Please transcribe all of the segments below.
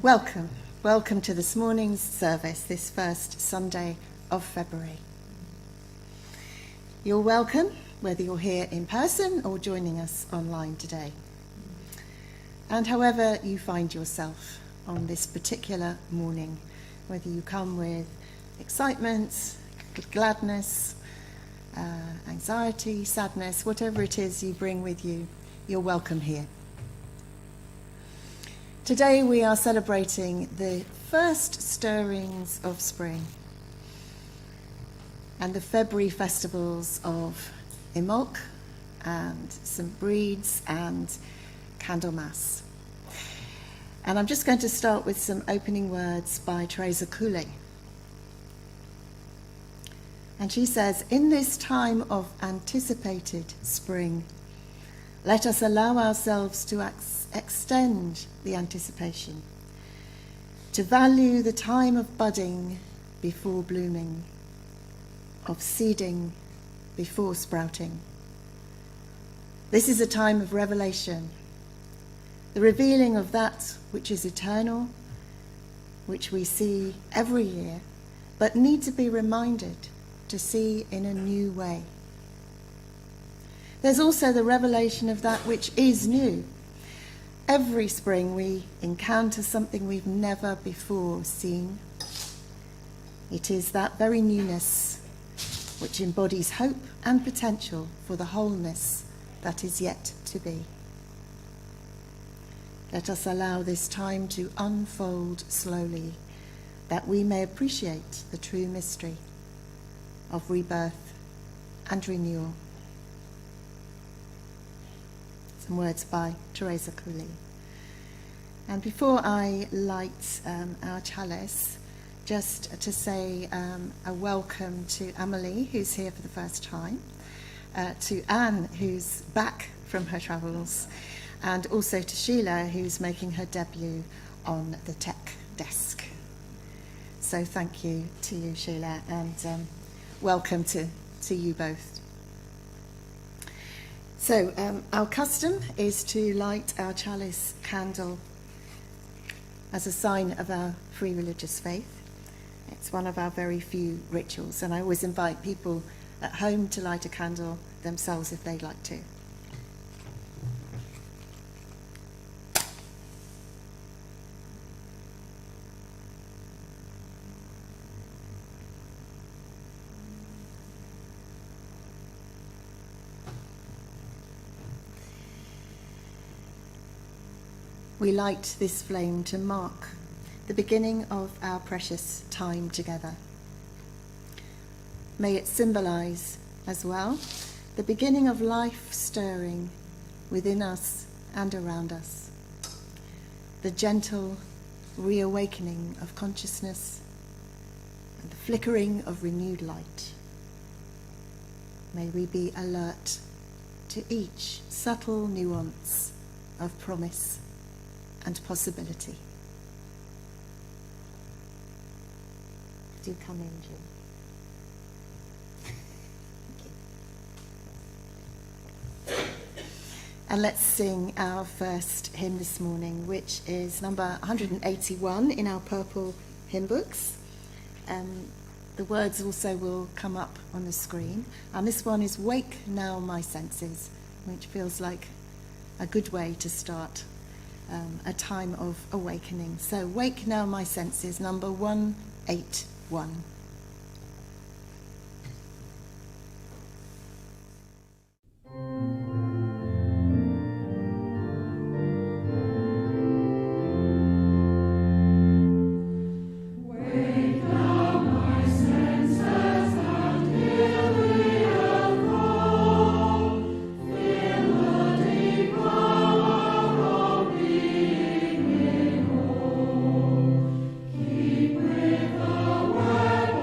Welcome to this morning's service, this first Sunday of February. You're welcome, whether you're here in person or joining us online today. And however you find yourself on this particular morning, whether you come with excitement, gladness, anxiety, sadness, whatever it is you bring with you, you're welcome here. Today we are celebrating the first stirrings of spring and the February festivals of Imbolc and St. Breed's and Candlemas. And I'm just going to start with some opening words by Teresa Cooley. And she says, "In this time of anticipated spring, let us allow ourselves to extend the anticipation, to value the time of budding before blooming, of seeding before sprouting. This is a time of revelation, the revealing of that which is eternal, which we see every year, but need to be reminded to see in a new way. There's also the revelation of that which is new. Every spring we encounter something we've never before seen. It is that very newness which embodies hope and potential for the wholeness that is yet to be. Let us allow this time to unfold slowly, that we may appreciate the true mystery of rebirth and renewal." Some words by Teresa Cooley. And before I light our chalice, just to say a welcome to Amelie, who's here for the first time, to Anne, who's back from her travels, and also to Sheila, who's making her debut on the tech desk. So thank you to you, Sheila, and welcome to you both. So our custom is to light our chalice candle as a sign of our free religious faith. It's one of our very few rituals, and I always invite people at home to light a candle themselves if they'd like to. We light this flame to mark the beginning of our precious time together. May it symbolize as well the beginning of life stirring within us and around us, the gentle reawakening of consciousness and the flickering of renewed light. May we be alert to each subtle nuance of promise and possibility. Do come in, Jim. Thank you. And let's sing our first hymn this morning, which is number 181 in our purple hymn books. The words also will come up on the screen. And this one is "Wake Now My Senses," which feels like a good way to start a time of awakening. So "Wake Now My Senses," number 181. Keep with the word.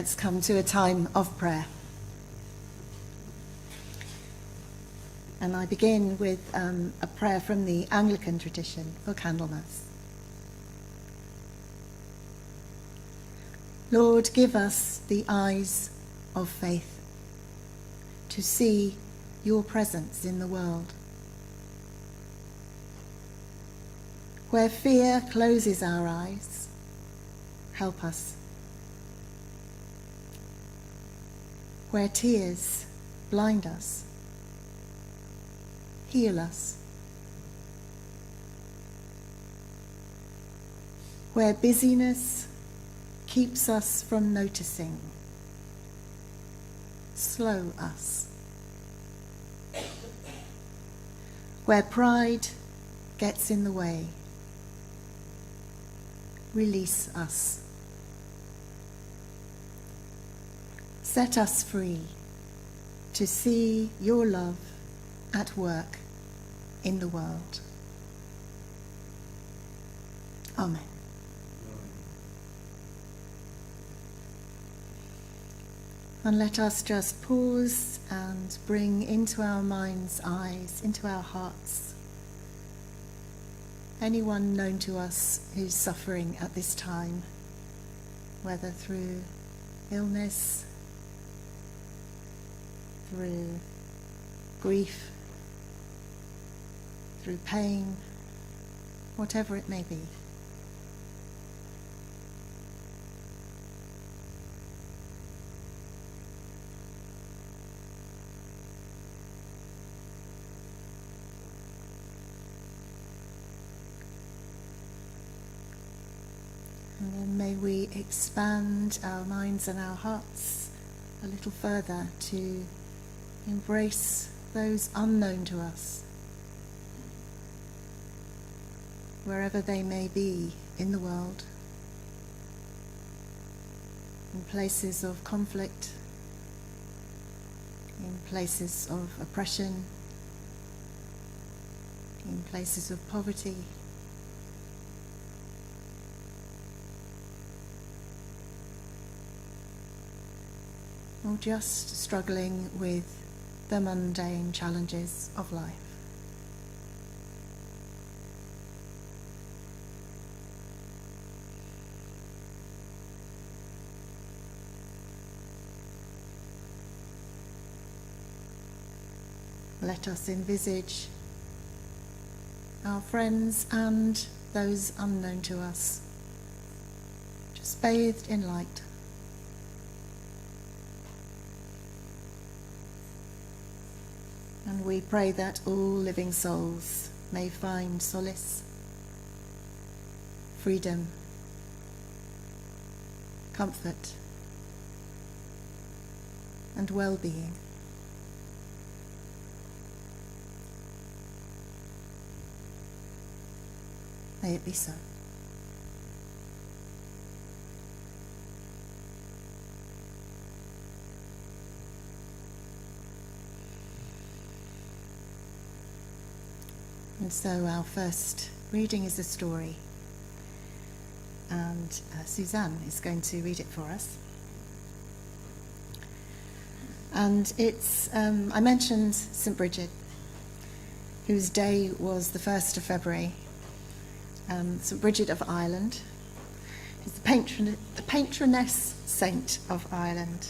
Let's come to a time of prayer. And I begin with a prayer from the Anglican tradition for Candlemas. Lord, give us the eyes of faith to see your presence in the world. Where fear closes our eyes, help us. Where tears blind us, heal us. Where busyness keeps us from noticing, slow us. Where pride gets in the way, release us. Set us free to see your love at work in the world. Amen. And let us just pause and bring into our mind's eyes, into our hearts, anyone known to us who's suffering at this time, whether through illness, through grief, through pain, whatever it may be. And then may we expand our minds and our hearts a little further to embrace those unknown to us, wherever they may be in the world, in places of conflict, in places of oppression, in places of poverty. Or just struggling with the mundane challenges of life. Let us envisage our friends and those unknown to us, just bathed in light. And we pray that all living souls may find solace, freedom, comfort, and well-being. May it be so. And so our first reading is a story, and Suzanne is going to read it for us. And it's, I mentioned St. Bridget, whose day was the 1st of February. St. Bridget of Ireland is the patroness saint of Ireland,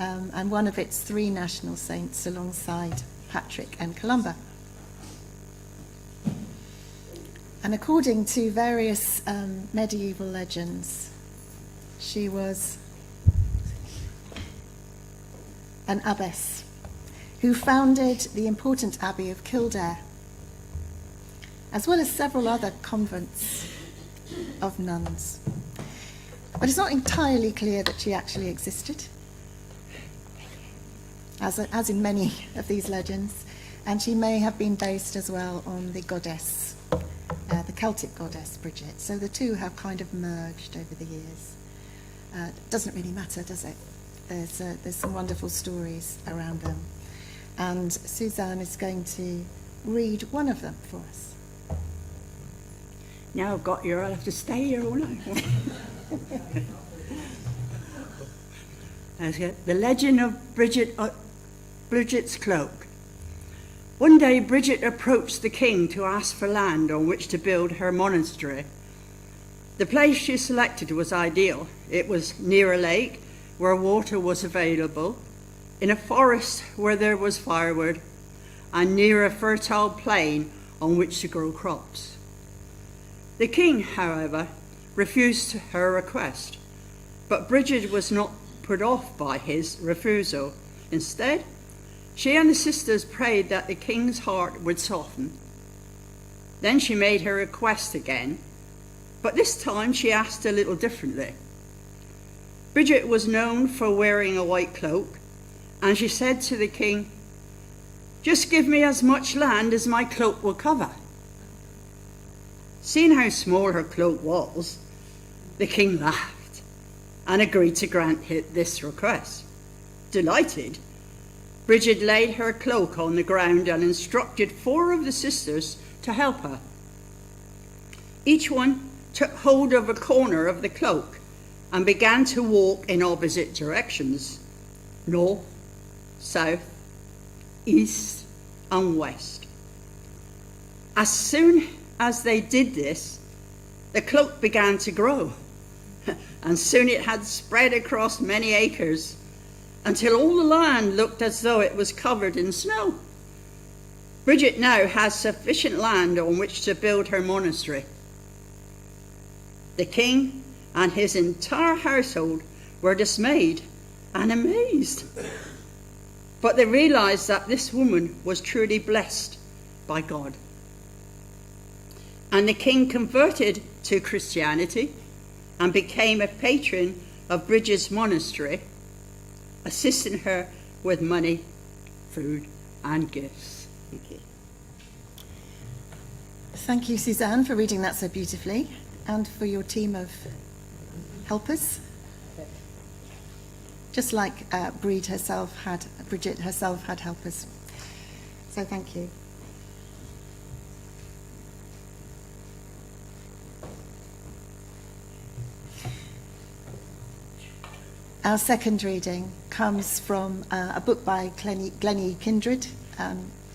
and one of its 3 national saints alongside Patrick and Columba. And according to various medieval legends, she was an abbess who founded the important abbey of Kildare, as well as several other convents of nuns. But it's not entirely clear that she actually existed, as in many of these legends, and she may have been based as well on the goddess, the Celtic goddess Bridget. So the two have kind of merged over the years. Doesn't really matter, does it? There's some wonderful stories around them. And Suzanne is going to read one of them for us. Now I've got here, I'll have to stay here all night. The legend of Bridget's cloak. One day Bridget approached the king to ask for land on which to build her monastery. The place she selected was ideal. It was near a lake where water was available, in a forest where there was firewood, and near a fertile plain on which to grow crops. The king, however, refused her request, but Bridget was not put off by his refusal. Instead, she and the sisters prayed that the king's heart would soften. Then she made her request again, but this time she asked a little differently. Bridget was known for wearing a white cloak, and she said to the king, "Just give me as much land as my cloak will cover." Seeing how small her cloak was, the king laughed and agreed to grant this request. Delighted, Bridget laid her cloak on the ground and instructed 4 of the sisters to help her. Each one took hold of a corner of the cloak and began to walk in opposite directions: north, south, east, and west. As soon as they did this, the cloak began to grow, and soon it had spread across many acres, until all the land looked as though it was covered in snow. Bridget now has sufficient land on which to build her monastery. The king and his entire household were dismayed and amazed, but they realized that this woman was truly blessed by God. And the king converted to Christianity and became a patron of Bridget's monastery, assisting her with money, food, and gifts. Thank you. Thank you, Suzanne, for reading that so beautifully, and for your team of helpers. Just like Bridget herself had helpers. So thank you. Our second reading comes from a book by Glennie Kindred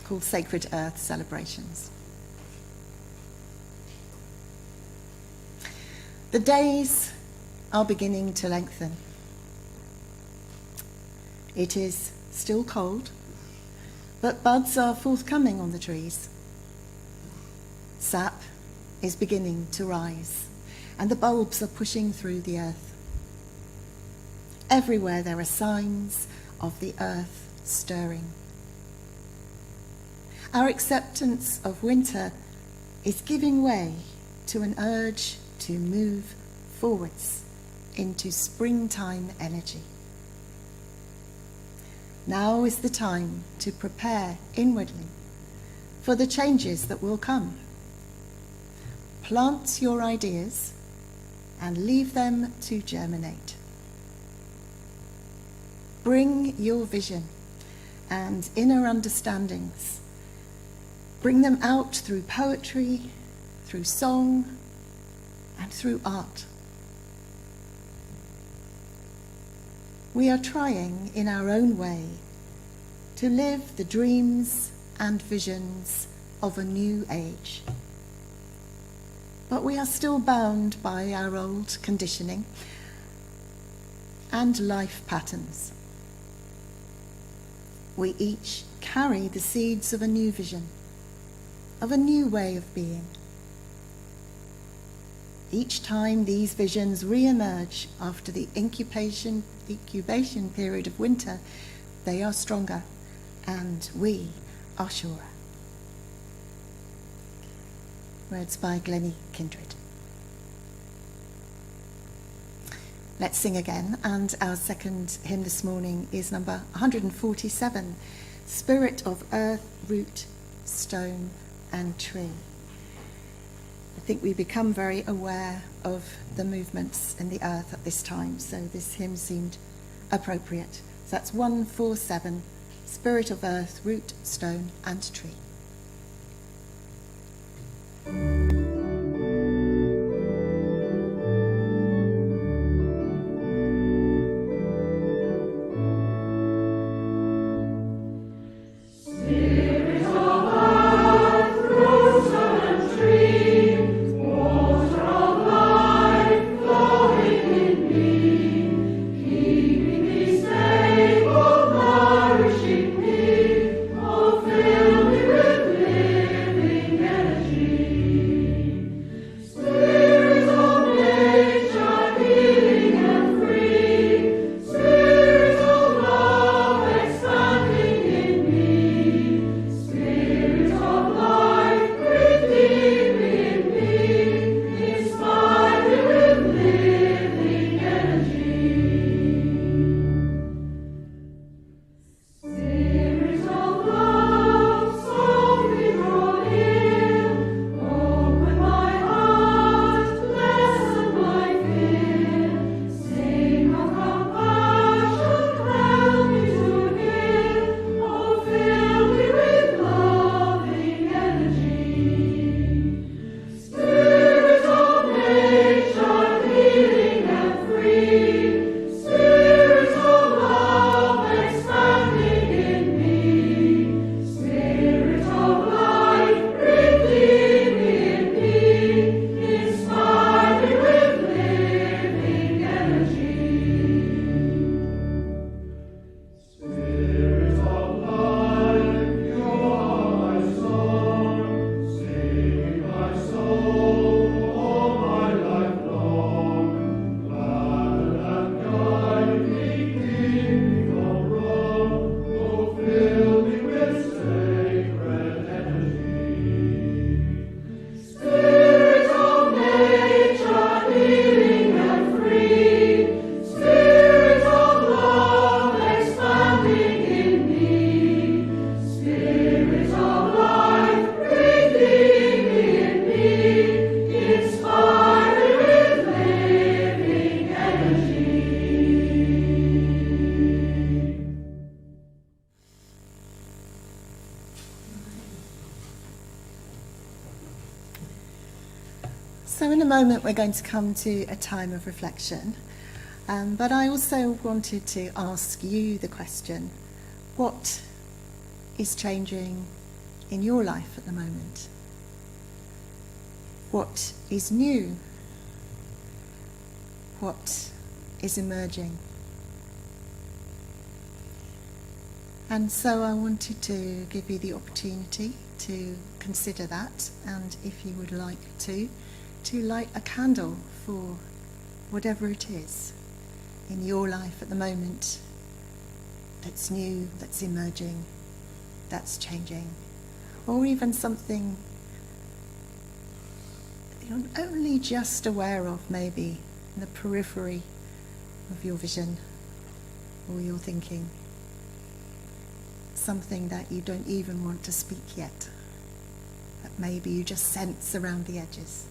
called Sacred Earth Celebrations. The days are beginning to lengthen. It is still cold, but buds are forthcoming on the trees. Sap is beginning to rise, and the bulbs are pushing through the earth. Everywhere there are signs of the earth stirring. Our acceptance of winter is giving way to an urge to move forwards into springtime energy. Now is the time to prepare inwardly for the changes that will come. Plant your ideas and leave them to germinate. Bring your vision and inner understandings. Bring them out through poetry, through song, and through art. We are trying in our own way to live the dreams and visions of a new age. But we are still bound by our old conditioning and life patterns. We each carry the seeds of a new vision, of a new way of being. Each time these visions re-emerge after the incubation period of winter, they are stronger and we are surer. Words by Glennie Kindred. Let's sing again, and our second hymn this morning is number 147, Spirit of Earth, Root, Stone and Tree. I think we become very aware of the movements in the earth at this time, so this hymn seemed appropriate. So that's 147, Spirit of Earth, Root, Stone and Tree. So in a moment we're going to come to a time of reflection, but I also wanted to ask you the question, what is changing in your life at the moment? What is new? What is emerging? And so I wanted to give you the opportunity to consider that, and if you would like to light a candle for whatever it is in your life at the moment that's new, that's emerging, that's changing, or even something you're only just aware of, maybe in the periphery of your vision or your thinking, something that you don't even want to speak yet, that maybe you just sense around the edges.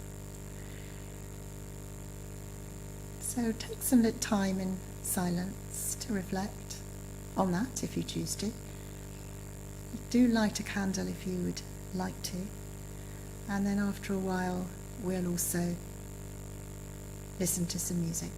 So take some time in silence to reflect on that if you choose to. Do light a candle if you would like to. And then after a while, we'll also listen to some music.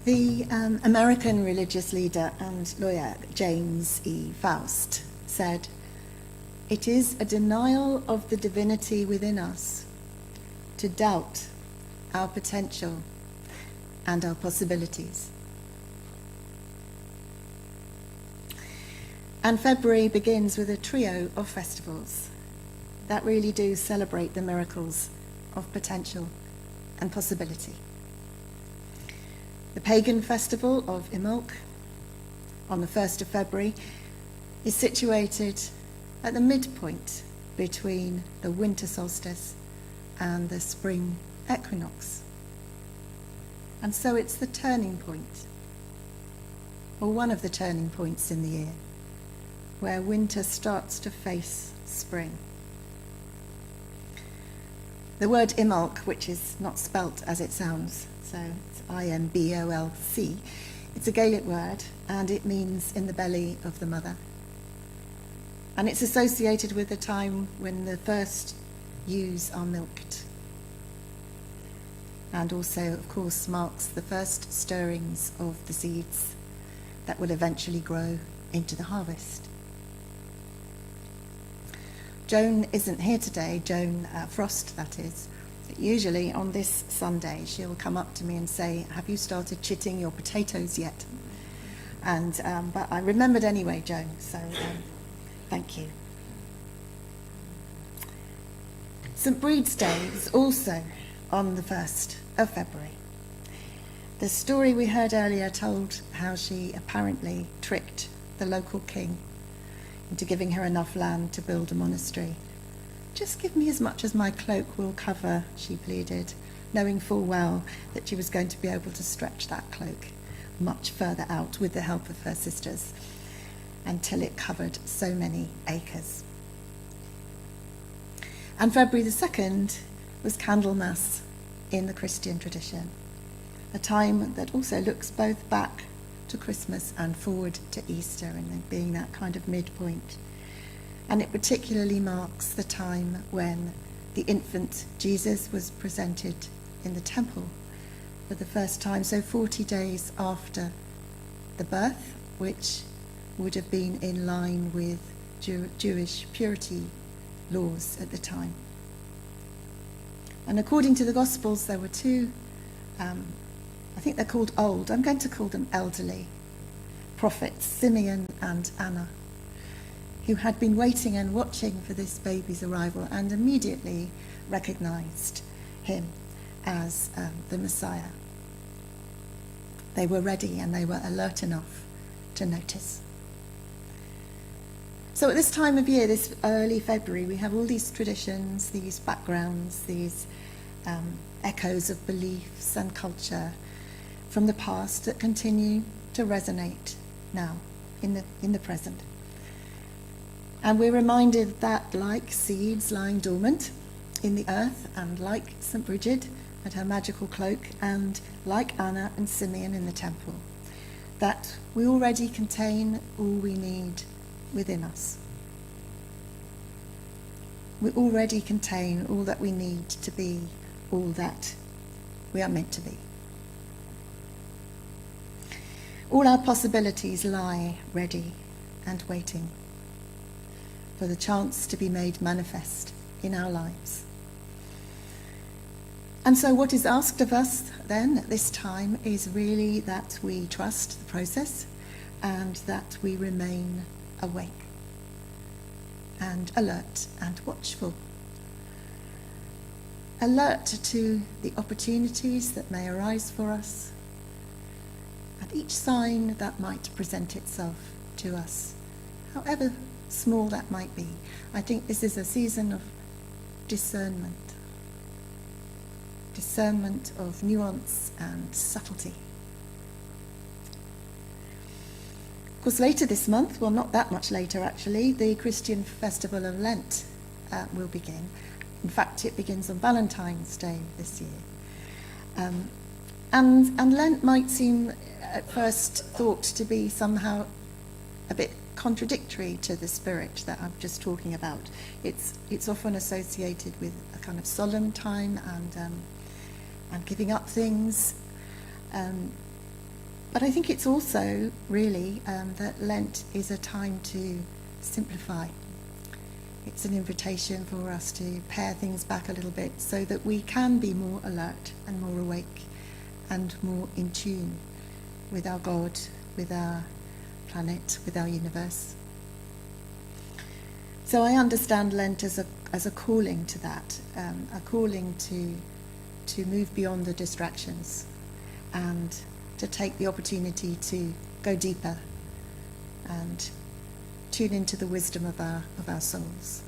The American religious leader and lawyer James E. Faust said, "It is a denial of the divinity within us to doubt our potential and our possibilities." And February begins with a trio of festivals that really do celebrate the miracles of potential and possibility. The pagan festival of Imbolc on the 1st of February is situated at the midpoint between the winter solstice and the spring equinox. And so it's the turning point, or one of the turning points in the year, where winter starts to face spring. The word Imbolc, which is not spelt as it sounds, so it's I-M-B-O-L-C, it's a Gaelic word, and it means in the belly of the mother. And it's associated with the time when the first ewes are milked. And also, of course, marks the first stirrings of the seeds that will eventually grow into the harvest. Joan isn't here today, Joan Frost, that is. Usually on this Sunday, she'll come up to me and say, "Have you started chitting your potatoes yet?" And but I remembered anyway, Joan, so thank you. St. Breed's Day is also on the 1st of February. The story we heard earlier told how she apparently tricked the local king into giving her enough land to build a monastery. "Just give me as much as my cloak will cover," she pleaded, knowing full well that she was going to be able to stretch that cloak much further out with the help of her sisters until it covered so many acres. And February the 2nd was Candlemas in the Christian tradition, a time that also looks both back to Christmas and forward to Easter, and being that kind of midpoint. And it particularly marks the time when the infant Jesus was presented in the temple for the first time, so 40 days after the birth, which would have been in line with Jewish purity laws at the time. And according to the Gospels, there were two, I think they're called old, I'm going to call them elderly, prophets, Simeon and Anna, who had been waiting and watching for this baby's arrival and immediately recognized him as the Messiah. They were ready and they were alert enough to notice. So at this time of year, this early February, we have all these traditions, these backgrounds, these echoes of beliefs and culture from the past that continue to resonate now in the present. And we're reminded that, like seeds lying dormant in the earth, and like St. Bridget and her magical cloak, and like Anna and Simeon in the temple, that we already contain all we need within us. We already contain all that we need to be all that we are meant to be. All our possibilities lie ready and waiting for the chance to be made manifest in our lives. And so what is asked of us then at this time is really that we trust the process and that we remain awake and alert and watchful. Alert to the opportunities that may arise for us and each sign that might present itself to us, however small that might be. I think this is a season of discernment of nuance and subtlety. Of course, later this month, well, not that much later actually, the Christian festival of Lent will begin. In fact, it begins on Valentine's Day this year. And Lent might seem at first thought to be somehow a bit contradictory to the spirit that I'm just talking about. It's often associated with a kind of solemn time and giving up things. But I think it's also really that Lent is a time to simplify. It's an invitation for us to pare things back a little bit so that we can be more alert and more awake and more in tune with our God, with our planet, with our universe. So I understand Lent as a calling to that, a calling to move beyond the distractions and to take the opportunity to go deeper and tune into the wisdom of our souls.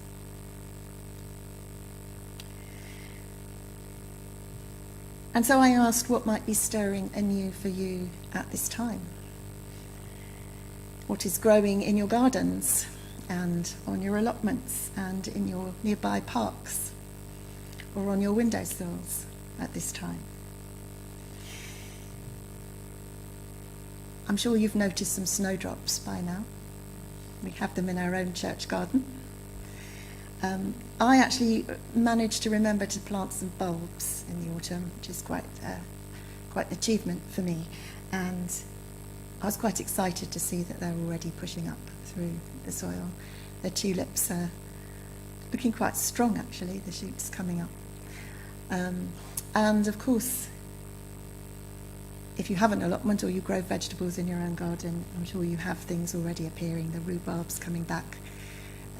And so I asked what might be stirring anew for you at this time. What is growing in your gardens and on your allotments and in your nearby parks or on your windowsills at this time? I'm sure you've noticed some snowdrops by now. We have them in our own church garden. I actually managed to remember to plant some bulbs in the autumn, which is quite an achievement for me. And I was quite excited to see that they're already pushing up through the soil. The tulips are looking quite strong, actually, the shoots coming up. And of course, if you have an allotment or you grow vegetables in your own garden, I'm sure you have things already appearing. The rhubarb's coming back.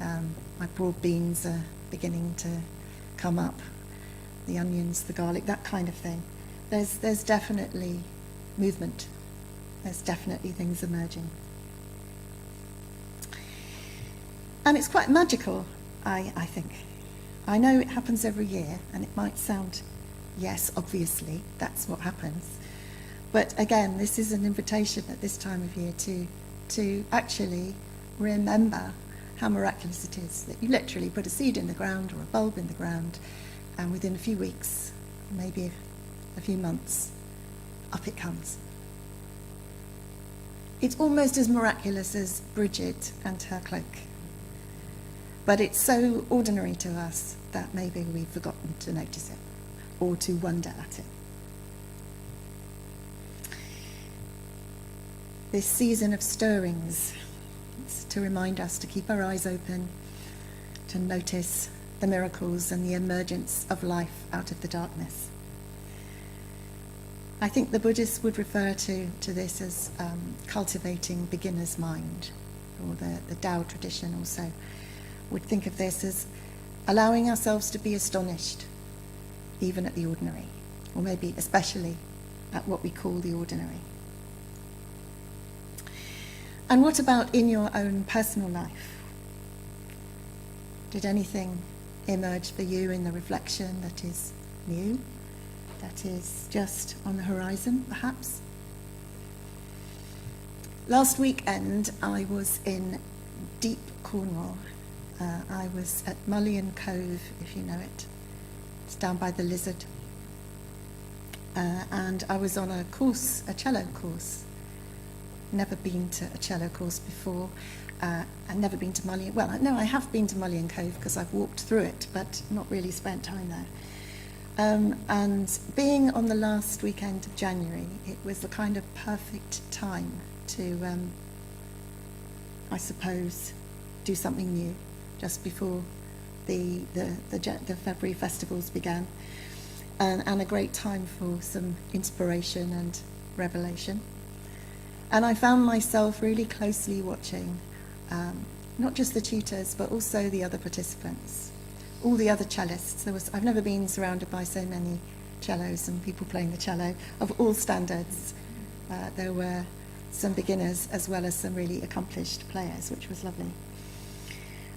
My broad beans are beginning to come up. The onions, the garlic, that kind of thing. There's definitely movement. There's definitely things emerging. And it's quite magical, I think. I know it happens every year, and it might sound, yes, obviously, that's what happens. But again, this is an invitation at this time of year to actually remember how miraculous it is that you literally put a seed in the ground or a bulb in the ground, and within a few weeks, maybe a few months, up it comes. It's almost as miraculous as Bridget and her cloak. But it's so ordinary to us that maybe we've forgotten to notice it or to wonder at it. This season of stirrings, it's to remind us to keep our eyes open, to notice the miracles and the emergence of life out of the darkness. I think the Buddhists would refer to this as cultivating beginner's mind, or the Tao tradition also would think of this as allowing ourselves to be astonished, even at the ordinary, or maybe especially at what we call the ordinary. And what about in your own personal life? Did anything emerge for you in the reflection that is new, that is just on the horizon, perhaps? Last weekend, I was in deep Cornwall. I was at Mullion Cove, if you know it. It's down by the Lizard. And I was on a course, a cello course. Never been to a cello course before. I've never been to Mullion. Well, no, I have been to Mullion Cove because I've walked through it, but not really spent time there. And being on the last weekend of January, it was the kind of perfect time to, I suppose, do something new just before the February festivals began, and a great time for some inspiration and revelation. And I found myself really closely watching not just the tutors, but also the other participants, all the other cellists. I've never been surrounded by so many cellos and people playing the cello of all standards. There were some beginners as well as some really accomplished players, which was lovely.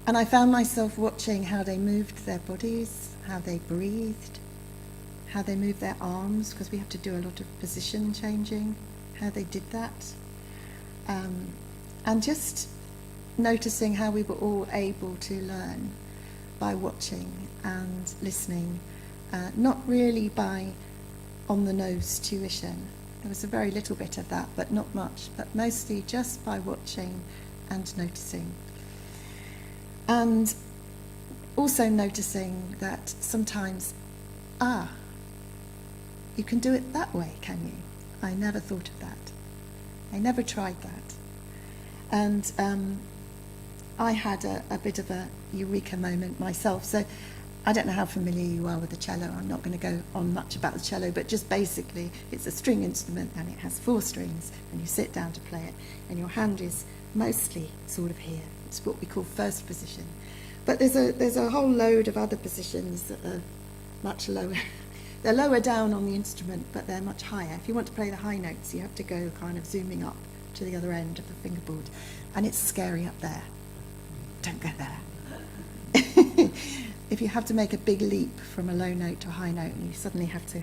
And I found myself watching how they moved their bodies, how they breathed, how they moved their arms, because we have to do a lot of position changing, how they did that. And just noticing how we were all able to learn by watching and listening, not really by on-the-nose tuition. There was a very little bit of that, but not much, but mostly just by watching and noticing. And also noticing that sometimes, you can do it that way, can you? I never thought of that. I never tried that. And I had a bit of a eureka moment myself. So I don't know how familiar you are with the cello. I'm not going to go on much about the cello, but just basically it's a string instrument and it has 4 strings, and you sit down to play it and your hand is mostly sort of here. It's what we call first position. But there's a whole load of other positions that are much lower. They're lower down on the instrument, but they're much higher. If you want to play the high notes, you have to go kind of zooming up to the other end of the fingerboard. And it's scary up there. Don't go there. If you have to make a big leap from a low note to a high note and you suddenly have to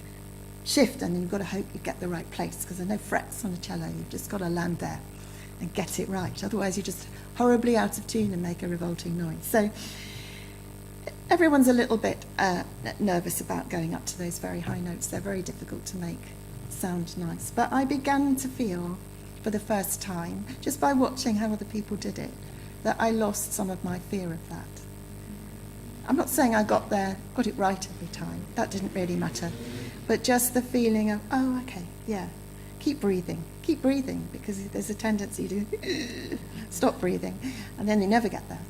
shift, and you've got to hope you get the right place, because there are no frets on a cello. You've just got to land there and get it right. Otherwise you're just horribly out of tune and make a revolting noise. So everyone's a little bit nervous about going up to those very high notes. They're very difficult to make sound nice. But I began to feel, for the first time, just by watching how other people did it, that I lost some of my fear of that. I'm not saying I got it right every time. That didn't really matter. But just the feeling of, oh, okay, yeah, keep breathing, because there's a tendency to stop breathing, and then you never get there.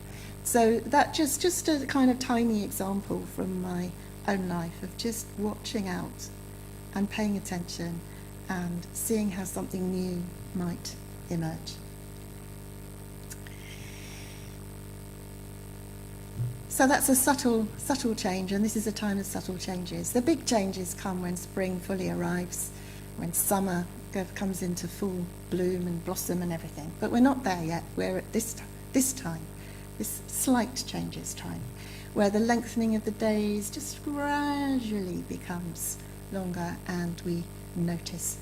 So that just a kind of tiny example from my own life of just watching out and paying attention and seeing how something new might emerge. So that's a subtle change, and this is a time of subtle changes. The big changes come when spring fully arrives, when summer comes into full bloom and blossom and everything. But we're not there yet. We're at this time, this slight changes time, where the lengthening of the days just gradually becomes longer, and we notice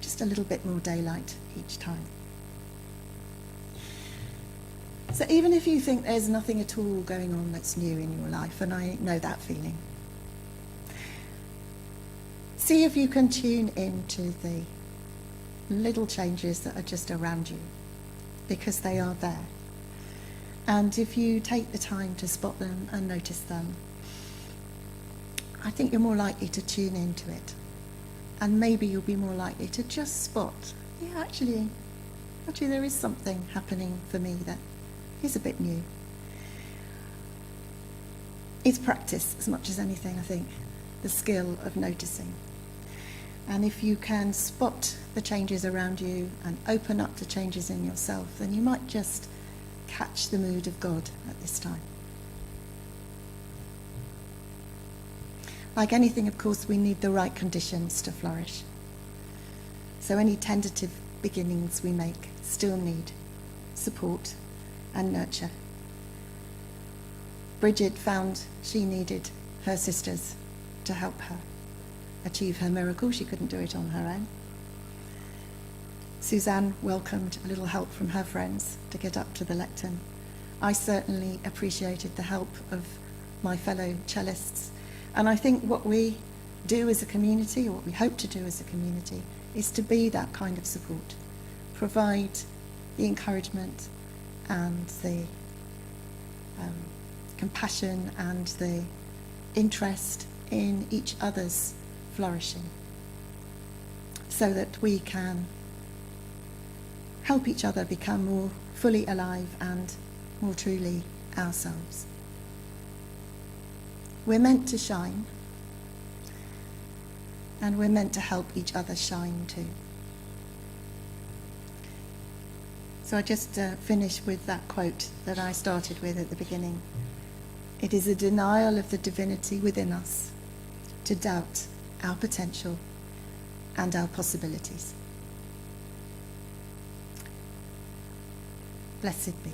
just a little bit more daylight each time. So even if you think there's nothing at all going on that's new in your life, and I know that feeling, see if you can tune into the little changes that are just around you, because they are there. And if you take the time to spot them and notice them, I think you're more likely to tune into it. And maybe you'll be more likely to just spot, yeah, actually there is something happening for me that is a bit new. It's practice as much as anything, I think, the skill of noticing. And if you can spot the changes around you and open up to changes in yourself, then you might just catch the mood of God at this time. Like anything, of course, we need the right conditions to flourish. So any tentative beginnings we make still need support and nurture. Bridget found she needed her sisters to help her achieve her miracle. She couldn't do it on her own. Suzanne welcomed a little help from her friends to get up to the lectern. I certainly appreciated the help of my fellow cellists. And I think what we do as a community, or what we hope to do as a community, is to be that kind of support. Provide the encouragement and the compassion and the interest in each other's flourishing, so that we can help each other become more fully alive and more truly ourselves. We're meant to shine, and we're meant to help each other shine too. So I just finish with that quote that I started with at the beginning. It is a denial of the divinity within us to doubt our potential and our possibilities. Blessed be.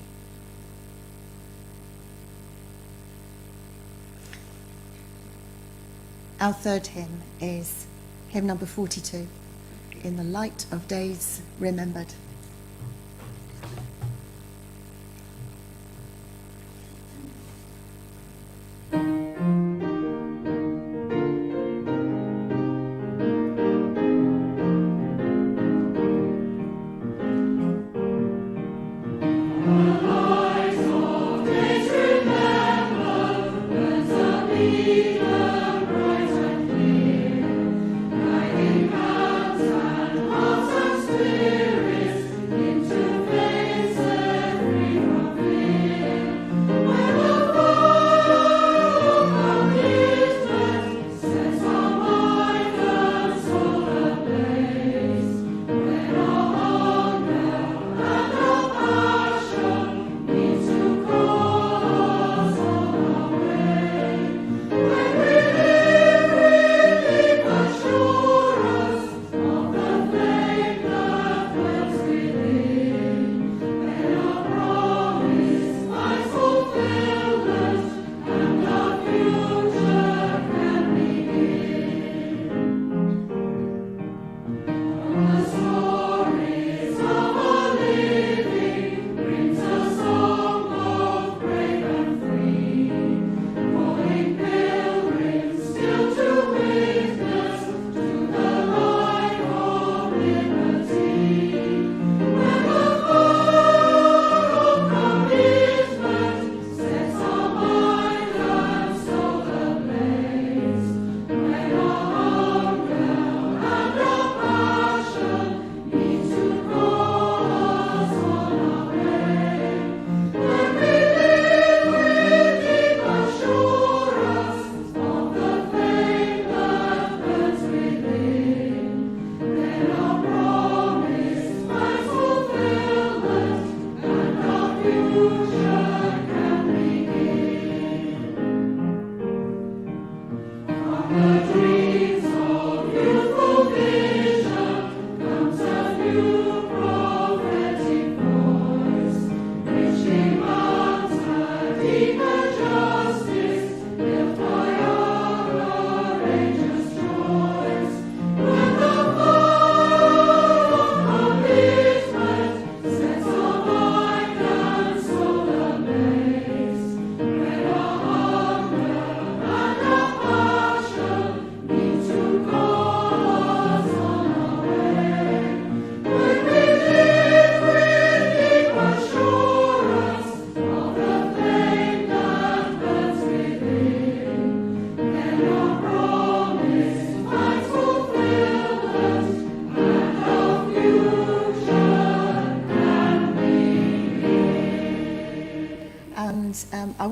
Our third hymn is hymn number 42, In the Light of Days Remembered. Spirit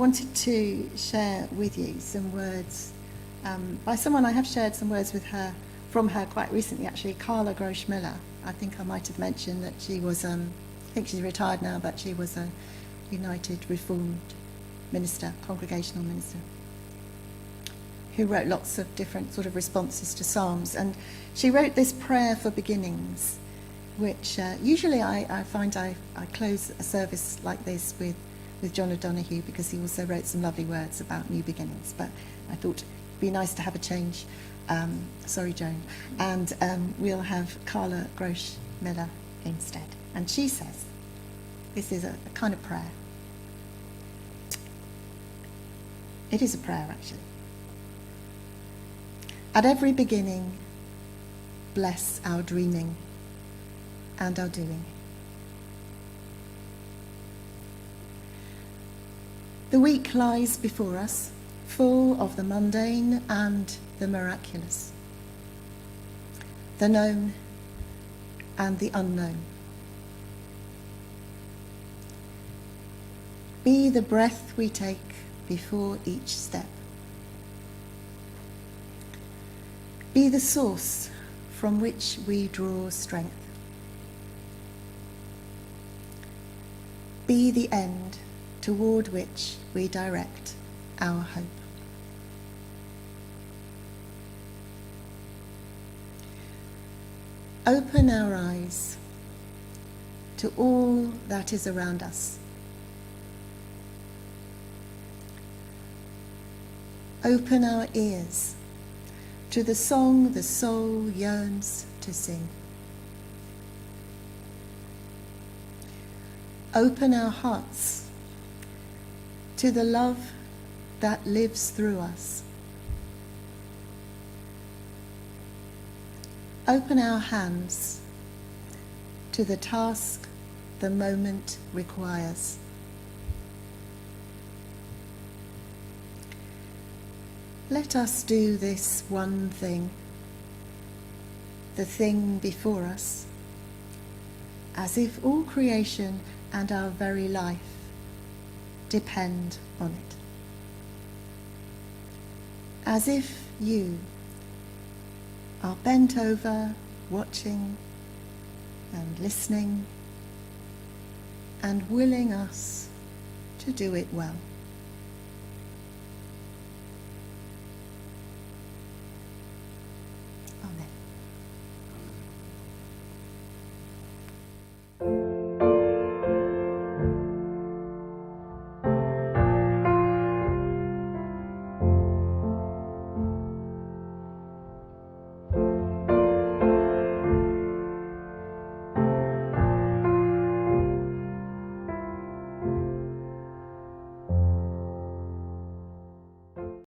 wanted to share with you some words by someone. I have shared some words with her, from her quite recently actually, Carla Grosch-Miller. I think I might have mentioned that she was, I think she's retired now, but she was a United Reformed minister, congregational minister, who wrote lots of different sort of responses to Psalms. And she wrote this prayer for beginnings, which usually I find I close a service like this with John O'Donoghue, because he also wrote some lovely words about new beginnings. But I thought it'd be nice to have a change. Sorry, Joan. And we'll have Carla Grosch-Miller instead. And she says, this is a kind of prayer. It is a prayer, actually. At every beginning, bless our dreaming and our doing. The week lies before us, full of the mundane and the miraculous, the known and the unknown. Be the breath we take before each step. Be the source from which we draw strength. Be the end toward which we direct our hope. Open our eyes to all that is around us. Open our ears to the song the soul yearns to sing. Open our hearts to the love that lives through us. Open our hands to the task the moment requires. Let us do this one thing, the thing before us, as if all creation and our very life depend on it. As if you are bent over, watching and listening and willing us to do it well.